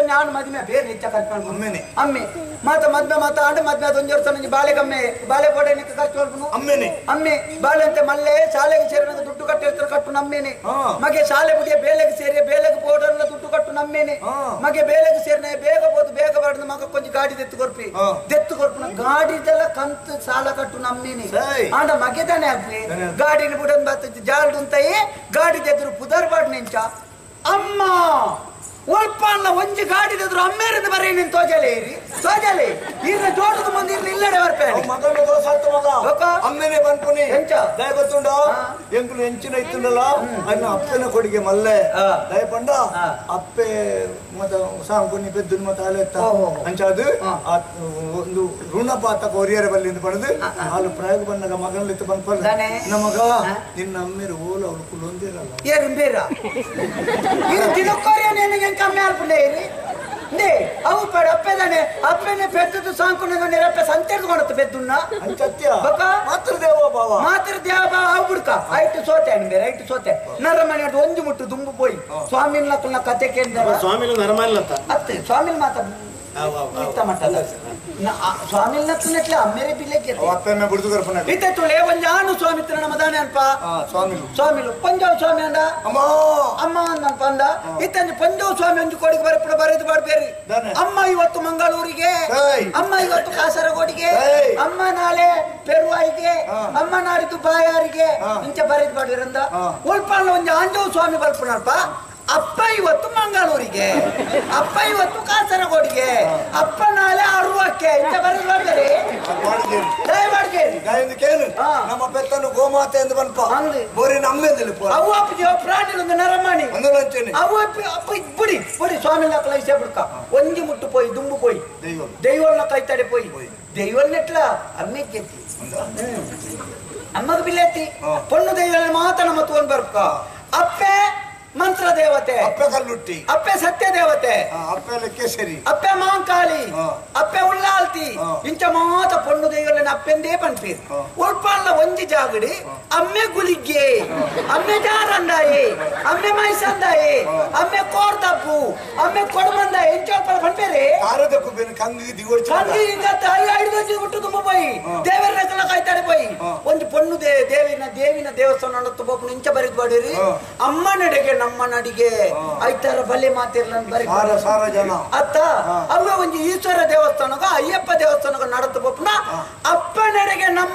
ನಾನು ಮದ್ಮೆ ಬೇರೆ ಹೆಚ್ಚ ಖರ್ಚು ಅಮ್ಮೆ ಮಾತ ಮದ್ಮೆ ಮಾತಾಡು ಮದ್ಮೆ ಅದೊಂದು ವರ್ಷ ನಂಗೆ ಬಾಳೆ ಕಮ್ಮೆ ಬಾಳೆ ಗೋಡೆ ನಿಕ್ಕ ಖರ್ಚು ಮಾಡ್ಕೊಂಡು ಅಮ್ಮೆ ಬಾಳೆ ಅಂತ ಮಲ್ಲೆ ಶಾಲೆಗೆ ಸೇರಿ ನಂಗೆ ದುಡ್ಡು ಕಟ್ಟಿರ್ತಾರೆ ಕಟ್ಟು ನಮ್ಮೇನೆ ಮಗೆ ಶಾಲೆ ಬಿಡಿಯ ಬೇಲೆಗೆ ಸೇರಿ ಬೇಲೆಗೆ ಪೋಡರ್ನ ದುಡ್ಡು ಕಟ್ಟು ನಮ್ಮೇನೆ ಮಗೆ ಬೇಲೆಗೆ ಸೇರಿನ ಬೇಗ ಹೋದು ಬೇಗ ಬಾಡಿದ ಮಗ ಕೊಂಚ ಗಾಡಿ ದೆತ್ತು ಕೊರ್ಪು ಗಾಡಿದೆಲ್ಲ ಕಂತು ಸಾಲ ಕಟ್ಟು ನಮ್ಮೇನೆ ಆಂಡ ಮಗೆ ತಾನೆ ಆಗ್ಲಿ ಗಾಡಿನ ಬಿಡನ್ ಬರ್ತೈತಿ ಜಾಲ್ಡು ಅಂತಾಯಿ ಗಾಡಿ ತೆದ್ರು ಪುದರ್ ಬಾಡ್ ನಿಂಚ ಅಮ್ಮ ಒಳ್ಪನ್ನ ಒಂಜಿ ಗಾಡಿ ತೆದ್ರು ಅಮ್ಮೇರಿಂದ ಬರೀ ನೀನ್ ತೋಜಲೆ ಈಗ ಜೋಟದ ಮುಂದೆ ಇರ್ಲಿ ಇಲ್ಲಡೆ ಬರ್ಪೇನೆ ಮಗನ ಸತ್ತು ಮಗ ಅಮ್ಮೇನೆ ಬಂದ್ಪುನಿ ದಯ ಗೊತ್ತುಂಡ ಎಂಕುಲು ಹೆಂಚಿನ ಇತ್ತುಂಡಲ್ಲ ಅನ್ನ ಅಪ್ಪನ ಕೊಡಿಗೆ ಮಲ್ಲೆ ದಯ ಪಂಡ ಅಪ್ಪೆ ಮತ ಸಾಂಕುನಿ ಪೆದ್ದು ಮತ ಅಲೆತ್ತ ಅಂಚಾದು ಒಂದು ಋಣಪಾತ ಕೊರಿಯರ ಬಲ್ಲಿಂದ ಪಡೆದು ಹಾಲು ಪ್ರಯೋಗ ಬಂದಾಗ ಮಗನಲ್ಲಿತ್ತು ಬಂದ್ಪಲ್ಲ ನಮಗ ನಿನ್ನ ಅಮ್ಮೇರು ಓಲ ಅವಳು ಕುಲೊಂದಿರಲ್ಲ ಏರು ಬೇರ ಇದು ತಿನ್ನಕೋರಿಯ ನಿನಗೆ ಕಮ್ಮಿ ಆಲ್ಪುಂಡೆ ಇರಿ ನೇ ಅವು ಪಡ ಅಪ್ಪೆದಾನೆ ಅಪ್ಪೆನೆ ಪೆದ್ದು ಸಾಂಕುನ ನಿರಪ್ಪೆ ಸಂತೆರ್ದು ಪೆದ್ದುನ್ನ ಅಂಚತ್ಯ ಮಾತೃ ದೇವ ಭಾವ ಅವು ಬಿಡ್ಕ ಐಟು ಸೋತೆ ಬೇರೆ ಐಟು ಸೋತೆ ನರಮನೆ ಒಂದು ಮುಟ್ಟು ದುಂಬು ಪೋಯಿ ಸ್ವಾಮಿನ ಕತೆ ಕೇಳಿದ ಸ್ವಾಮಿನ ನರಮಲ್ಲ ಅತ್ತೆ ಸ್ವಾಮಿನ ಮಾತ ಸ್ವಾಮಿ ಅಮ್ಮೇರೆ ಬಿಲ್ಲೆಗೆ ಇತ್ತೆ ತುಳೆ ಒಂಜಾನು ಸ್ವಾಮಿ ನಮ್ಮದಾನೆ ಅನ್ಪ ಸ್ವಾಮಿಲು ಪಂಜಾವ ಸ್ವಾಮಿ ಅಂದ ಅಮ್ಮ ಅನ್ಪ ಅಂದ ಇತ್ತಂಜ ಪಂಜಾವ ಸ್ವಾಮಿ ಒಂಜು ಕೋಡಿಗೆ ಬರಪುಡ ಬರೆದು ಬಾಡ್ಬೇರಿ ಅಮ್ಮ ಇವತ್ತು ಮಂಗಳೂರಿಗೆ ಅಮ್ಮ ಇವತ್ತು ಕಾಸರಗೋಡಿಗೆ ಅಮ್ಮ ನಾಳೆ ಪೆರುವಾಯಿಗೆ ಅಮ್ಮ ನಾಡಿದ್ದು ಬಾಯಾರಿಗೆ ಇಂಚ ಬರೆದು ಬಾಡ್ಬೇರಂದ ಉಳ್ಪಾಳ ಒಂಜ ಆಂಜವ ಸ್ವಾಮಿ ಬಲ್ಪುಣಲ್ಪ ಅಪ್ಪ ಇವತ್ತು ಮಂಗಳೂರಿಗೆ ಅಪ್ಪ ಇವತ್ತು ಕಾಸರಗೋಡಿಗೆ ಅಪ್ಪ ನಾಳೆ ಅರುವಕ್ಕೆ ಇಂತ ಬರೀ ನಮ್ಮ ಪೆತ್ತನು ಗೋಮಾತೆ ಎಂದು ಬಂಪ ಬೋರಿ ನಮ್ಮೆಂದಿಲ್ಲ ಅವು ಅಪ್ಪ ಪ್ರಾಣಿ ಒಂದು ನರಮಾಣಿ ಅವು ಅಪ್ಪ ಬಿಡಿ ಸ್ವಾಮಿ ಲೈಸೆ ಬಿಡ್ಕ ಒಂಜಿ ಮುಟ್ಟು ಪೋಯಿ ದುಂಬು ಪೋಯಿ ದೈವಲ್ನ ಕೈತಾಡೆ ಪೋಯಿ ದೈವಲ್ನೆಟ್ಲ ಅಮ್ಮೆ ಗೆತ್ತಿ ಅಮ್ಮಗ ಬಿಲ್ಲೆತ್ತಿ ಪೊಣ್ಣು ದೈವ ಮಾತ ನಮ್ಮ ತಗೊಂಡ್ ಬರ್ಕ ಅಪ್ಪೆ ಮಂತ್ರ ದೇವತೆ ಅಪ್ಪೆ ಕಲ್ಲುಟ್ಟಿ ಅಪ್ಪೆ ಸತ್ಯ ದೇವತೆ ಅಪ್ಪೆ ಲೆಕ್ಕೇಶ್ವರಿ ಅಪ್ಪೆ ಮಾಂಕಾಳಿ ಅಪ್ಪೆ ಉಳ್ಳಾಲ್ತಿ ಇಂಚ ಮಾತ ಪೊಣ್ಣು ದೈವನ ಅಪ್ಪೆಂದೇ ಪಂಪೀರ್ ಉಳ್ಪಾಲ ಒಂಜಿ ಜಾಗಡಿ ಅಮ್ಮೆ ಗುಲಿಗ್ಗೆ ಅಮ್ಮೆ ಜಾರಂದಾಯಿ ಅಮ್ಮೆ ಮೈಸಂದಾಯಿ ಅಮ್ಮೆ ಕೋರ್ತಪ್ಪು ಅಮ್ಮೆ ಕೊಡಮಂದಾಯಿ ಇಂಚೋಲ್ಪಲ ಪಂಪೇರಿ ಕಾರದಕ್ಕೂ ಬೇರೆ ಕಂಗಿ ದಿಗೋಡಿ ಕಂಗಿ ಇಂಗ ತಾಯಿ ಐದು ಬಿಟ್ಟು ತುಂಬ ಪೋಯಿ ದೇವರ ರಚನ ಕಾಯ್ತಾಡೆ ಪೋಯಿ ಒಂದು ಪೊಣ್ಣು ದೇವಿನ ದೇವಸ್ಥಾನ ನಡತ್ತು ಬೋಪು ಇಂಚ ಬರಿದ್ ಬಾಡಿರಿ ಅಮ್ಮ ನಡೆಗೆ ನಮ್ಮ ನಡಿಗೆ ಐತಾರ ಬಲ್ಲೆ ಮಾತಿರ್ಲ ಬರೀ ಅತ್ತ ಅವ ಒಂದು ಈಶ್ವರ ದೇವಸ್ಥಾನಗ ಅಯ್ಯಪ್ಪ ದೇವಸ್ಥಾನಗ ನಡತ ಬೋಪುನ ಅಪ್ಪ ನಡೆಗೆ ನಮ್ಮ